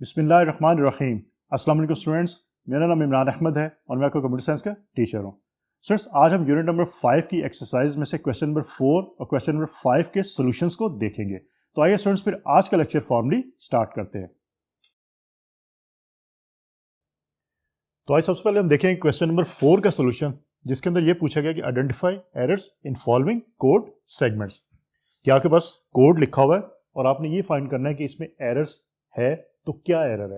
बिस्मिल्लाहिर्रहमानिर्रहीम। अस्सलाम वालेकुम स्टूडेंट्स, मेरा नाम इमरान अहमद है और मैं आपको कंप्यूटर साइंस का टीचर हूँ। स्टूडेंट्स, आज हम यूनिट नंबर 5 की एक्सरसाइज में से क्वेश्चन नंबर 4 और क्वेश्चन नंबर 5 के सॉल्यूशंस को देखेंगे। तो आइए स्टूडेंट्स फिर आज का लेक्चर फॉर्मली स्टार्ट करते हैं। तो आइए सबसे पहले हम देखेंगे क्वेश्चन नंबर 4 का सॉल्यूशन, जिसके अंदर ये पूछा गया कि identify errors in following code segments. क्या आपके पास कोड लिखा हुआ है और आपने ये फाइंड करना है कि इसमें एरर्स है तो क्या एरर है।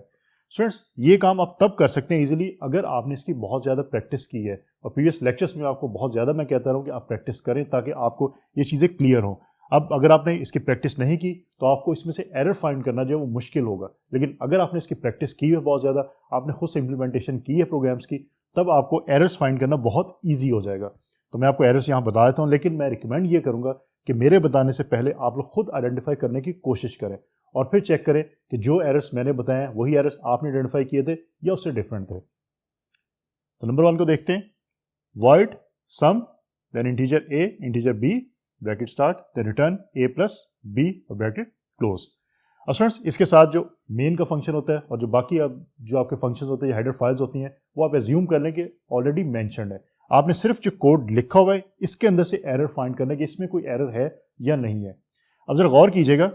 स्टूडेंट्स, ये काम आप तब कर सकते हैं इजीली अगर आपने इसकी बहुत ज़्यादा प्रैक्टिस की है, और प्रीवियस लेक्चर्स में आपको बहुत ज़्यादा मैं कहता रहूँ कि आप प्रैक्टिस करें ताकि आपको ये चीज़ें क्लियर हों। अब अगर आपने इसकी प्रैक्टिस नहीं की तो आपको इसमें से एरर फाइंड करना जो है वो मुश्किल होगा, लेकिन अगर आपने इसकी प्रैक्टिस की है बहुत ज़्यादा, आपने खुद से इंप्लीमेंटेशन की है प्रोग्राम्स की, तब आपको एरर्स फाइंड करना बहुत ईजी हो जाएगा। तो मैं आपको एरर्स यहाँ बता देता हूँ, लेकिन मैं रिकमेंड ये करूँगा कि मेरे बताने से पहले आप लोग खुद आइडेंटिफाई करने की कोशिश करें और फिर चेक करें कि जो एरर्स मैंने बताए हैं वही एरर्स आपने आइडेंटिफाई किए थे या उससे डिफरेंट थे। तो नंबर 1 को देखते हैं। Void sum then integer a integer b bracket start then return a plus b और ब्रैकेट क्लोज। अब स्टूडेंट्स, इसके साथ जो मेन का फंक्शन होता है और जो बाकी अब जो आपके फंक्शंस होते हैं, हेडर फाइल्स होती हैं, वो आप एज्यूम कर लें कि ऑलरेडी मेंशन्ड है। आपने सिर्फ जो कोड लिखा हुआ है इसके अंदर से एरर फाइंड करना है कि इसमें कोई एरर है या नहीं है। अब जरा गौर कीजिएगा,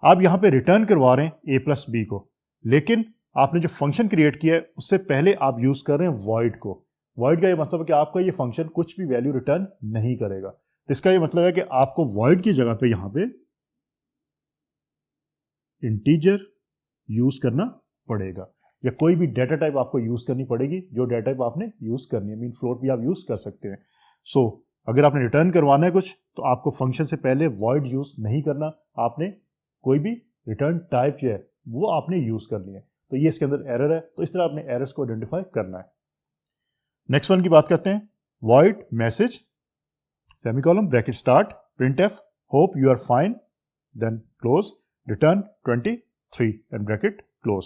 आप यहाँ पे रिटर्न करवा रहे हैं ए प्लस बी को, लेकिन आपने जो फंक्शन क्रिएट किया है उससे पहले आप यूज कर रहे हैं वॉइड को। वॉइड का ये मतलब है कि आपका ये फंक्शन कुछ भी वैल्यू रिटर्न नहीं करेगा। तो इसका ये मतलब है कि आपको वॉइड की जगह पे यहाँ पे इंटीजर यूज करना पड़ेगा, या कोई भी डेटा टाइप आपको यूज करनी पड़ेगी जो डेटा टाइप आपने यूज करनी है। मीन फ्लोट भी आप यूज कर सकते हैं। सो अगर आपने रिटर्न करवाना है कुछ तो आपको फंक्शन से पहले वॉइड यूज नहीं करना, आपने कोई भी रिटर्न टाइप जो है वो आपने यूज करनी है। तो ये इसके अंदर एरर है, तो इस तरह आपने एरर्स को आइडेंटिफाई करना है। नेक्स्ट वन की बात करते हैं। Void message semicolon bracket start printf hope you are fine then close return 23 then bracket close.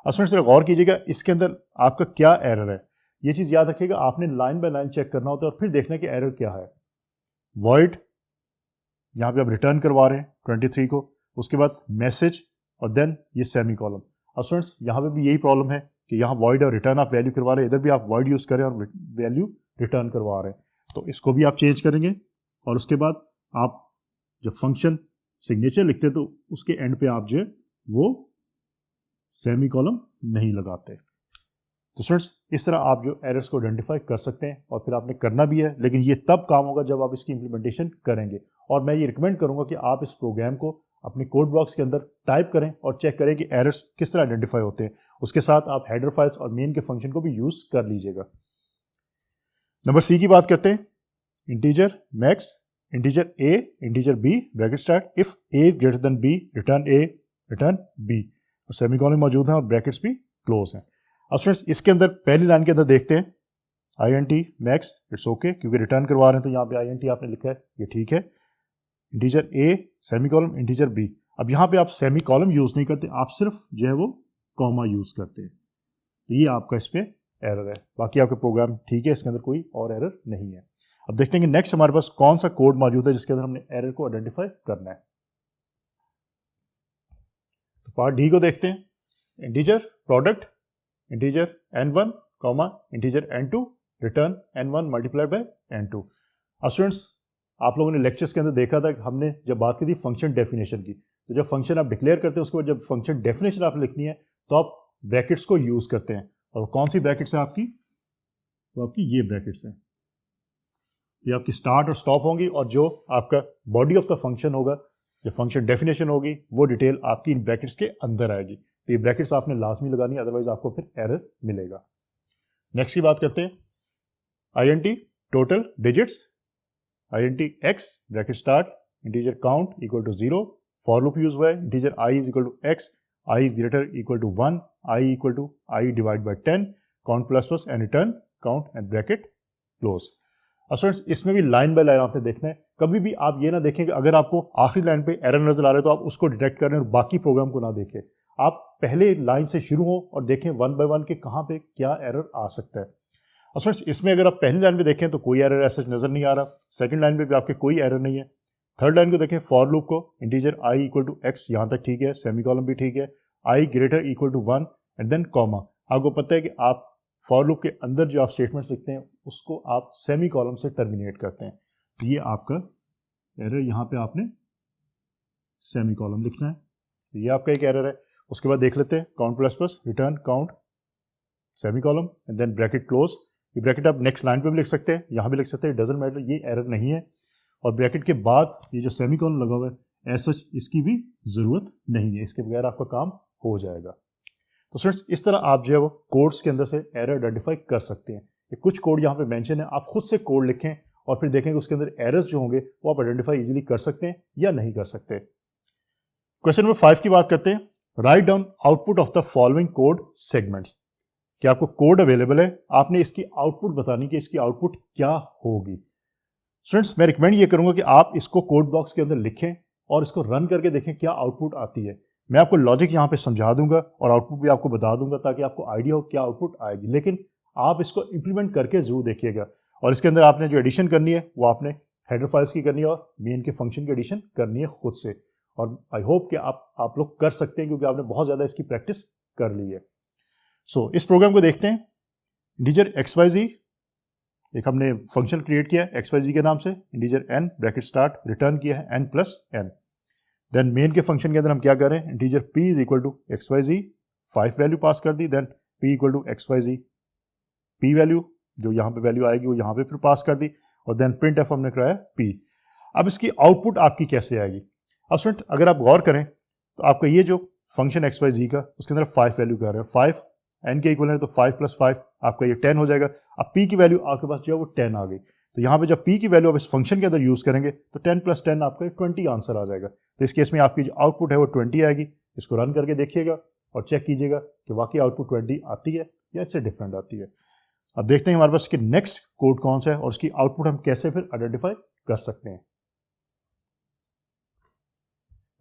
अब स्टूडेंट्स गौर कीजिएगा, इसके अंदर आपका क्या एरर है। ये चीज याद रखिएगा, आपने लाइन बाय लाइन चेक करना होता है और फिर देखना कि एरर क्या है। वॉइड यहां पे आप रिटर्न करवा रहे हैं 23 को, उसके बाद मैसेज और देन ये सेमीकोलन। अब स्टूडेंट्स, यहाँ पे भी यही प्रॉब्लम है कि यहाँ वॉइड और रिटर्न आप वैल्यू करवा रहे हैं, इधर भी आप वॉइड यूज करें और वैल्यू रिटर्न करवा रहे हैं। तो इसको भी आप चेंज करेंगे और उसके बाद आप जब फंक्शन सिग्नेचर लिखते हैं तो उसके एंड पे आप जो है वो सेमीकोलन नहीं लगाते। तो स्टूडेंट्स, इस तरह आप जो एरर्स को आइडेंटिफाई कर सकते हैं और फिर आपने करना भी है, लेकिन ये तब काम होगा जब आप इसकी इंप्लीमेंटेशन करेंगे। और मैं ये रिकमेंड करूंगा कि आप इस प्रोग्राम को अपने कोड ब्लॉक्स के अंदर टाइप करें और चेक करें कि एरर्स किस तरह आइडेंटिफाई होते हैं। उसके साथ आप हेडर फाइल्स और मेन के फंक्शन को भी यूज कर लीजिएगा। नंबर सी की बात करते हैं। Integer max integer a integer b bracket start if a is greater than b return a return b, और सेमीकोलन मौजूद है और ब्रैकेट्स भी क्लोज हैं। अब स्टूडेंट्स, इसके अंदर पहली लाइन के अंदर देखते हैं INT मैक्स इट्स ओके, क्योंकि रिटर्न करवा रहे हैं तो यहाँ पे INT आपने लिखा है, ये ठीक है। Integer a semicolon integer B, अब यहाँ पे आप सेमीकोलन यूज नहीं करते, आप सिर्फ जो है वो कॉमा यूज करते हैं। तो ये आपका इस पे एरर है, बाकी आपका प्रोग्राम ठीक है, इसके अंदर कोई और एरर नहीं है। अब देखते हैं कि नेक्स्ट हमारे पास कौन सा कोड मौजूद है जिसके अंदर हमने एरर को आइडेंटिफाई करना है। तो पार्ट डी को देखते हैं। Integer product integer n1 comma integer n2 return n1 multiplied by n2। अब स्टूडेंट्स, आप लोगों ने लेक्चर्स के अंदर देखा था कि हमने जब बात की थी फंक्शन डेफिनेशन की, तो जब फंक्शन आप डिक्लेयर करते हैं उसके बाद जब फंक्शन डेफिनेशन आपने लिखनी है तो आप ब्रैकेट्स को यूज करते हैं। और कौन सी ब्रैकेट्स है आपकी? तो आपकी ये ब्रैकेट्स हैं, ये आपकी स्टार्ट और स्टॉप होंगी, और जो आपका बॉडी ऑफ द फंक्शन होगा, जो फंक्शन डेफिनेशन होगी, वो डिटेल आपकी इन ब्रैकेट्स के अंदर आएगी। तो ये ब्रैकेट्स आपने लाजमी लगानी है, अदरवाइज आपको फिर एरर मिलेगा। नेक्स्ट की बात करते हैं। INT total digits INT x bracket start integer count equal to 0, for loop use हुआ है। Integer i is equal to x, i is greater equal to 1, i equal to i divide by 10, count plus plus and return count and bracket close. अब students, इसमें भी line by line आपने देखना है। कभी भी आप ये ना देखें कि अगर आपको आखिरी लाइन पे एरर नजर आ रहा है तो आप उसको डिटेक्ट करें और बाकी प्रोग्राम को ना देखें। आप पहले लाइन से शुरू हो और देखें वन बाय वन के कहाँ पे क्या एरर आ सकता है। और फ्रेंड्स, इसमें अगर आप पहली लाइन पे देखें तो कोई एरर ऐसा नजर नहीं आ रहा, सेकंड लाइन पे भी आपके कोई एरर नहीं है। थर्ड लाइन को देखें, फॉर लूप को integer i equal to x, यहाँ तक ठीक है, सेमीकोलन भी ठीक है, i greater equal to 1 and then comma. आपको पता है कि आप फॉर लूप के अंदर जो आप स्टेटमेंट्स लिखते हैं उसको आप सेमी कॉलम से टर्मिनेट करते हैं। तो ये आपका एरर, यहाँ पे आपने सेमी कॉलम लिखना है, तो ये आपका एक एरर है। उसके बाद देख लेते हैं count plus plus return count semicolon and then bracket close. ये ब्रैकेट आप नेक्स्ट लाइन पे भी लिख सकते हैं, यहाँ भी लिख सकते हैं, डजंट मैटर, ये एरर नहीं है। और ब्रैकेट के बाद ये जो सेमी कॉलम लगा हुआ है एज सच इसकी भी ज़रूरत नहीं है, इसके बगैर आपका काम हो जाएगा। तो स्टूडेंट्स इस तरह आप जो है वो कोड्स के अंदर से एरर आइडेंटिफाई कर सकते हैं। ये कुछ कोड यहाँ पे मेंशन है, आप खुद से कोड लिखें और फिर देखें कि उसके अंदर एरर्स जो होंगे वो आप आइडेंटिफाई इजीली कर सकते हैं या नहीं कर सकते। क्वेश्चन नंबर 5 की बात करते हैं। Write down output of the following code segments. कि आपको कोड अवेलेबल है, आपने इसकी आउटपुट बतानी कि इसकी आउटपुट क्या होगी। स्टूडेंट्स मैं रिकमेंड ये करूंगा कि आप इसको कोड बॉक्स के अंदर लिखें और इसको रन करके देखें क्या आउटपुट आती है। मैं आपको लॉजिक यहाँ पे समझा दूंगा और आउटपुट भी आपको बता दूंगा ताकि आपको आइडिया हो क्या आउटपुट आएगी, लेकिन आप इसको इंप्लीमेंट करके जरूर देखिएगा। और इसके अंदर आपने जो एडिशन करनी है वो आपने हेडर फाइल्स की करनी है और मेन के फंक्शन की एडिशन करनी है खुद से। और आई होप कि आप लोग कर सकते हैं क्योंकि आपने बहुत ज़्यादा इसकी प्रैक्टिस कर ली है। सो इस प्रोग्राम को देखते हैं। इंटीजर XYZ एक हमने फंक्शन क्रिएट किया है XYZ के नाम से, integer n bracket start return किया है n+n। देन मेन के फंक्शन के अंदर हम क्या कर रहे हैं, integer p is equal to XYZ 5 value pass कर दी, then p equal to XYZ p value जो यहाँ पे वैल्यू आएगी वो यहाँ पे फिर पास कर दी और देन printf हमने कराया p। अब इसकी आउटपुट आपकी कैसे आएगी। अब स्टूडेंट अगर आप गौर करें तो आपका ये जो फंक्शन XYZ का उसके अंदर 5 वैल्यू कर रहे हैं, 5 n के इक्वल है तो 5 + 5 आपका ये 10 हो जाएगा। अब p की वैल्यू आपके पास जो है वो 10 आ गई, तो यहाँ पे जब p की वैल्यू आप इस फंक्शन के अंदर यूज करेंगे तो 10 + 10 आपका 20 आंसर आ जाएगा। तो इस केस में आपकी जो आउटपुट है वो 20 आएगी। इसको रन करके देखिएगा और चेक कीजिएगा कि वाकई आउटपुट 20 आती है या इससे डिफरेंट आती है। अब देखते हैं हमारे पास इसके नेक्स्ट कोड कौन सा है और उसकी आउटपुट हम कैसे फिर आइडेंटिफाई कर सकते हैं।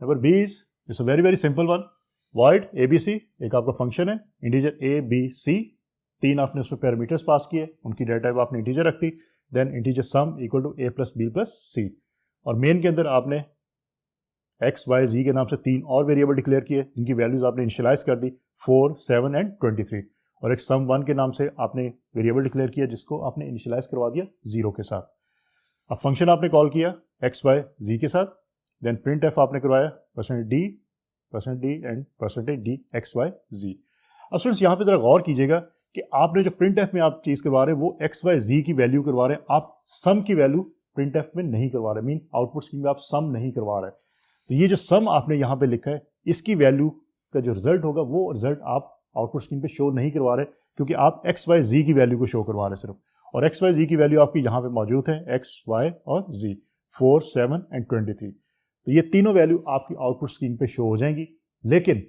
Number B is a very simple one, void abc एक आपका फंक्शन है, इंटीजर abc 3 आपने उसमें पैरामीटर्स पास किए, उनकी डेटा टाइप आपने इंटीजर रख दी, then integer sum equal to a + b + c। और मेन के अंदर आपने x y z के नाम से 3 और वेरिएबल डिक्लेयर किए जिनकी वैल्यूज आपने इनिशियलाइज कर दी 4, 7 एंड 23। और एक सम 1 के नाम से आपने वेरिएबल डिक्लेयर किया जिसको आपने इनिशियलाइज करवा दिया 0 के साथ। अब फंक्शन आपने कॉल किया x y z के साथ, देन printf आपने करवाया %d and %d x y z। अब स्टूडेंट्स यहाँ पे जरा गौर कीजिएगा कि आपने जो printf में आप चीज करवा रहे हैं वो x y z की वैल्यू करवा रहे हैं, आप सम की वैल्यू printf में नहीं करवा रहे, मीन आउटपुट स्क्रीन में आप सम नहीं करवा रहे। तो ये जो सम आपने यहाँ पे लिखा है इसकी वैल्यू का जो रिजल्ट होगा वो रिजल्ट आप आउटपुट स्क्रीन पे शो नहीं करवा रहे क्योंकि आप x y z की वैल्यू को शो करवा रहे सिर्फ। और x y z की वैल्यू आपकी यहाँ पे मौजूद है x y और z 4, 7 एंड 23। तो ये तीनों वैल्यू आपकी आउटपुट स्क्रीन पे शो हो जाएंगी। लेकिन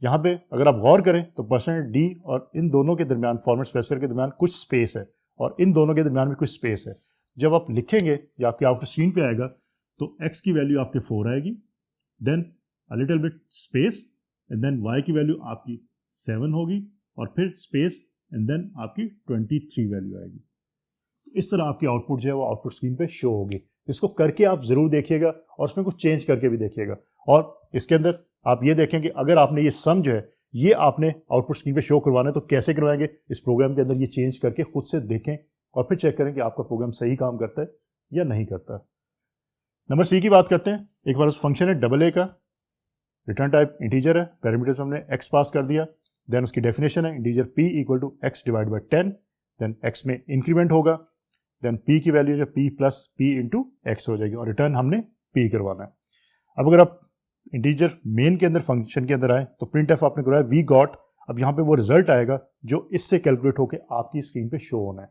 यहाँ पे अगर आप गौर करें तो %d और इन दोनों के दरमियान फॉर्मेट स्पेसिफायर के दरमियान कुछ स्पेस है और इन दोनों के दरमियान भी कुछ स्पेस है। जब आप लिखेंगे या आपके आउटपुट स्क्रीन पे आएगा तो x की वैल्यू आपके 4 आएगी, then a little bit space and then y की वैल्यू आपकी 7 होगी और फिर स्पेस एंड देन आपकी 23 वैल्यू आएगी। इस तरह आपकी आउटपुट जो है वो आउटपुट स्क्रीन पे शो होगी। इसको करके आप जरूर देखिएगा और उसमें कुछ चेंज करके भी देखिएगा। और इसके अंदर आप ये देखें कि अगर आपने ये सम जो है ये आपने आउटपुट स्क्रीन पे शो करवाना है तो कैसे करवाएंगे, इस प्रोग्राम के अंदर ये चेंज करके खुद से देखें और फिर चेक करें कि आपका प्रोग्राम सही काम करता है या नहीं करता। नंबर सी की बात करते हैं। एक बार फंक्शन है AA का, रिटर्न टाइप इंटीजर है, पैरामीटर्स हमने x पास कर दिया, देन उसकी डेफिनेशन है integer p = x / 10, then x में इंक्रीमेंट होगा, देन p की वैल्यू जो p + p × x हो जाएगी और रिटर्न हमने p करवाना है। अब अगर आप इंटीजर मेन के अंदर फंक्शन के अंदर आए तो printf आपने करवाया v got। अब यहाँ पे वो रिजल्ट आएगा जो इससे कैलकुलेट होकर आपकी स्क्रीन पे शो होना है।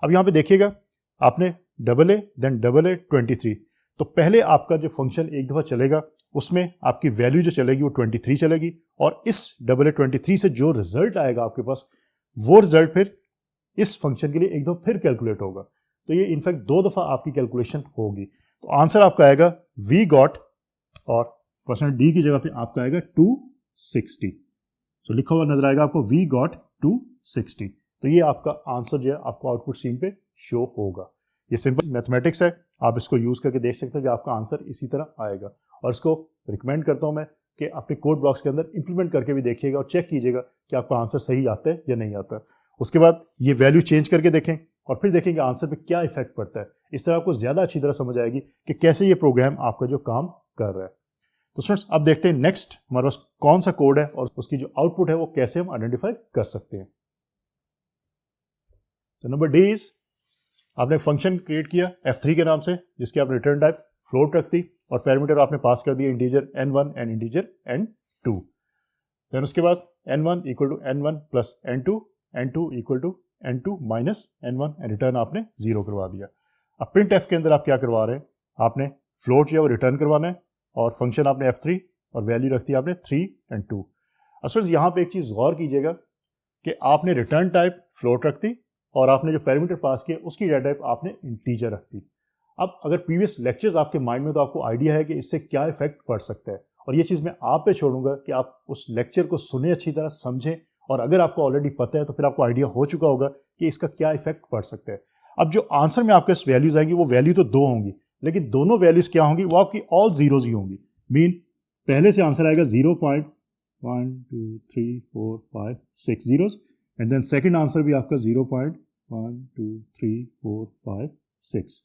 अब यहाँ पे देखिएगा आपने AA देन AA 23, तो पहले आपका जो फंक्शन एक दफ़ा चलेगा उसमें आपकी वैल्यू जो चलेगी वो 23 चलेगी और इस AA 23 से जो रिजल्ट आएगा आपके पास वो रिजल्ट फिर इस फंक्शन के लिए एक दफ़ा फिर कैलकुलेट होगा। तो ये इनफैक्ट 2 दफ़ा आपकी कैलकुलेशन होगी। तो आंसर आपका आएगा v got और %d की जगह पे आपका आएगा 260। तो लिखा हुआ नजर आएगा आपको v got 260। तो ये आपका आंसर जो है आपको आउटपुट स्क्रीन पे शो होगा। ये सिंपल मैथमेटिक्स है, आप इसको यूज करके देख सकते हैं कि आपका आंसर इसी तरह आएगा। और इसको रिकमेंड करता हूं मैं कि अपने कोड ब्लॉक्स के अंदर इंप्लीमेंट करके भी देखिएगा और चेक कीजिएगा कि आपका आंसर सही आता है या नहीं आता। उसके बाद ये वैल्यू चेंज करके देखें और फिर देखेंगे आंसर पे क्या इफेक्ट पड़ता है। इस तरह आपको ज़्यादा अच्छी तरह समझ आएगी कि कैसे ये प्रोग्राम आपका जो काम कर रहा है। तो स्टूडेंट्स अब देखते हैं नेक्स्ट हमारे पास कौन सा कोड है और उसकी जो आउटपुट है वो कैसे हम आइडेंटिफाई कर सकते हैं। तो नंबर डी इज, आपने फंक्शन क्रिएट किया f3 के नाम से जिसकी आपने रिटर्न टाइप फ्लोट रख दी और पैरामीटर आपने पास कर दिया integer n1 and integer n2। Then उसके बाद n1 equal to n1 plus n2, n2 equal to n2 minus n1 and return आपने 0 करवा दिया। अब प्रिंट एफ के अंदर आप क्या करवा रहे हैं, आपने फ्लोट जो है वो रिटर्न करवाना है और फंक्शन आपने f3 और वैल्यू रख दी आपने 3 एंड 2। असल यहाँ पे एक चीज़ गौर कीजिएगा कि आपने रिटर्न टाइप फ्लोट रख दी और आपने जो पैरामीटर पास किया उसकी डेटा टाइप आपने इंटीजर रख दी। अब अगर प्रीवियस लेक्चर्स आपके माइंड में तो आपको आइडिया है कि इससे क्या इफेक्ट पड़ सकता है, और ये चीज़ मैं आप पे छोड़ूंगा कि आप उस लेक्चर को सुने, अच्छी तरह समझें, और अगर आपको ऑलरेडी पता है तो फिर आपको आइडिया हो चुका होगा कि इसका क्या इफेक्ट पड़ सकता है। अब जो आंसर में आपके वैल्यूज आएंगी वो वैल्यू तो 2 होंगी, लेकिन दोनों वैल्यूज क्या होंगी, वो आपकी ऑल जीरोज ही होंगी। मीन पहले से आंसर आएगा 0.1 2 3 4 5 6 zeros and then second answer भी आपका 0.1 2 3 4 5 6।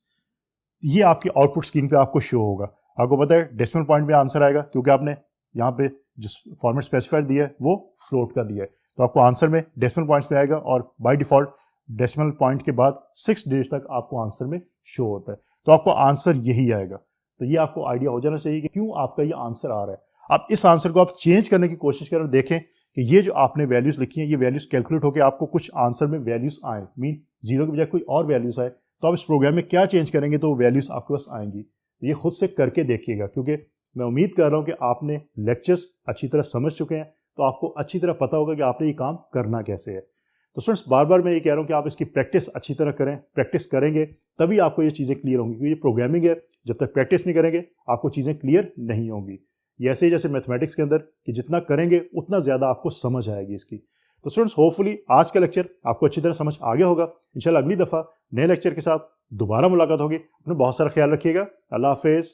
ये आपकी आउटपुट स्क्रीन पे आपको शो होगा। आपको पता है डेसिमल पॉइंट में आंसर आएगा क्योंकि आपने यहाँ पे जिस फॉर्मेट स्पेसिफाइड दिया है वो फ्लोट का दिया है, तो आपको आंसर में डेसिमल पॉइंट्स में आएगा और बाय डिफॉल्ट डेसिमल पॉइंट के बाद 6 डिजिट तक आपको आंसर में शो होता है, तो आपको आंसर यही आएगा। तो ये आपको आइडिया हो जाना चाहिए कि क्यों आपका ये आंसर आ रहा है। आप इस आंसर को आप चेंज करने की कोशिश करें, देखें कि ये जो आपने वैल्यूज लिखी हैं ये वैल्यूज कैलकुलेट होकर आपको कुछ आंसर में वैल्यूज आए, मीन 0 के बजाय कोई और वैल्यूज आए, तो आप इस प्रोग्राम में क्या चेंज करेंगे तो वो वैल्यूज आपके पास आएंगी। ये खुद से करके देखिएगा क्योंकि मैं उम्मीद कर रहा हूँ कि आपने लेक्चर्स अच्छी तरह समझ चुके हैं, तो आपको अच्छी तरह पता होगा कि आपने ये काम करना कैसे है। तो स्टूडेंट्स बार बार मैं ये कह रहा हूँ कि आप इसकी प्रैक्टिस अच्छी तरह करें, प्रैक्टिस करेंगे तभी आपको ये चीज़ें क्लियर होंगी, क्योंकि ये प्रोग्रामिंग है, जब तक प्रैक्टिस नहीं करेंगे आपको चीज़ें क्लियर नहीं होंगी। ये ऐसे ही जैसे मैथमेटिक्स के अंदर कि जितना करेंगे उतना ज़्यादा आपको समझ आएगी इसकी। तो स्टूडेंट्स होपफुली आज का लेक्चर आपको अच्छी तरह समझ आ गया होगा। इंशाल्लाह अगली दफ़ा नए लेक्चर के साथ दोबारा मुलाकात होगी। अपना बहुत सारा ख्याल रखिएगा। अल्लाह हाफिज़।